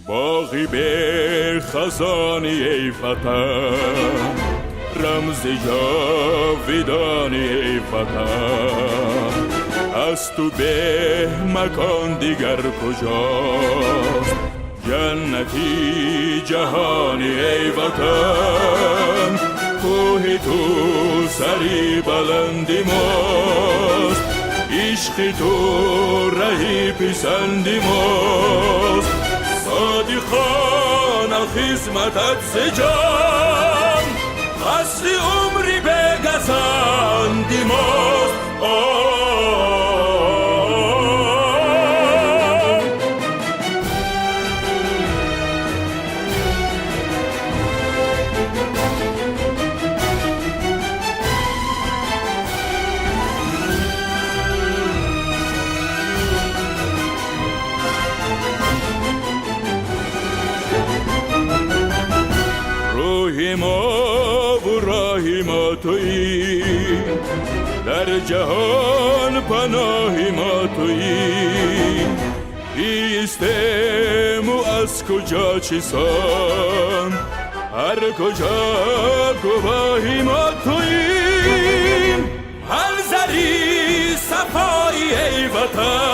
باغی به خزانی ای وطن، رمز جاویدانی ای وطن. از تو به مکان دیگر کجاست، جنتی جهانی ای وطن. کوه تو سری بلندی ماست، عشق تو رهی پسندی ماست. صادقانه خدمتت سجان، قصد عمری بگذندی ماست. روح ما و راه ما تویی، در جهان پناه ما تویی. ایستیم و از کجا چیسان، هر کجا گواهی ما تویی. منظری صفایی ای وطن،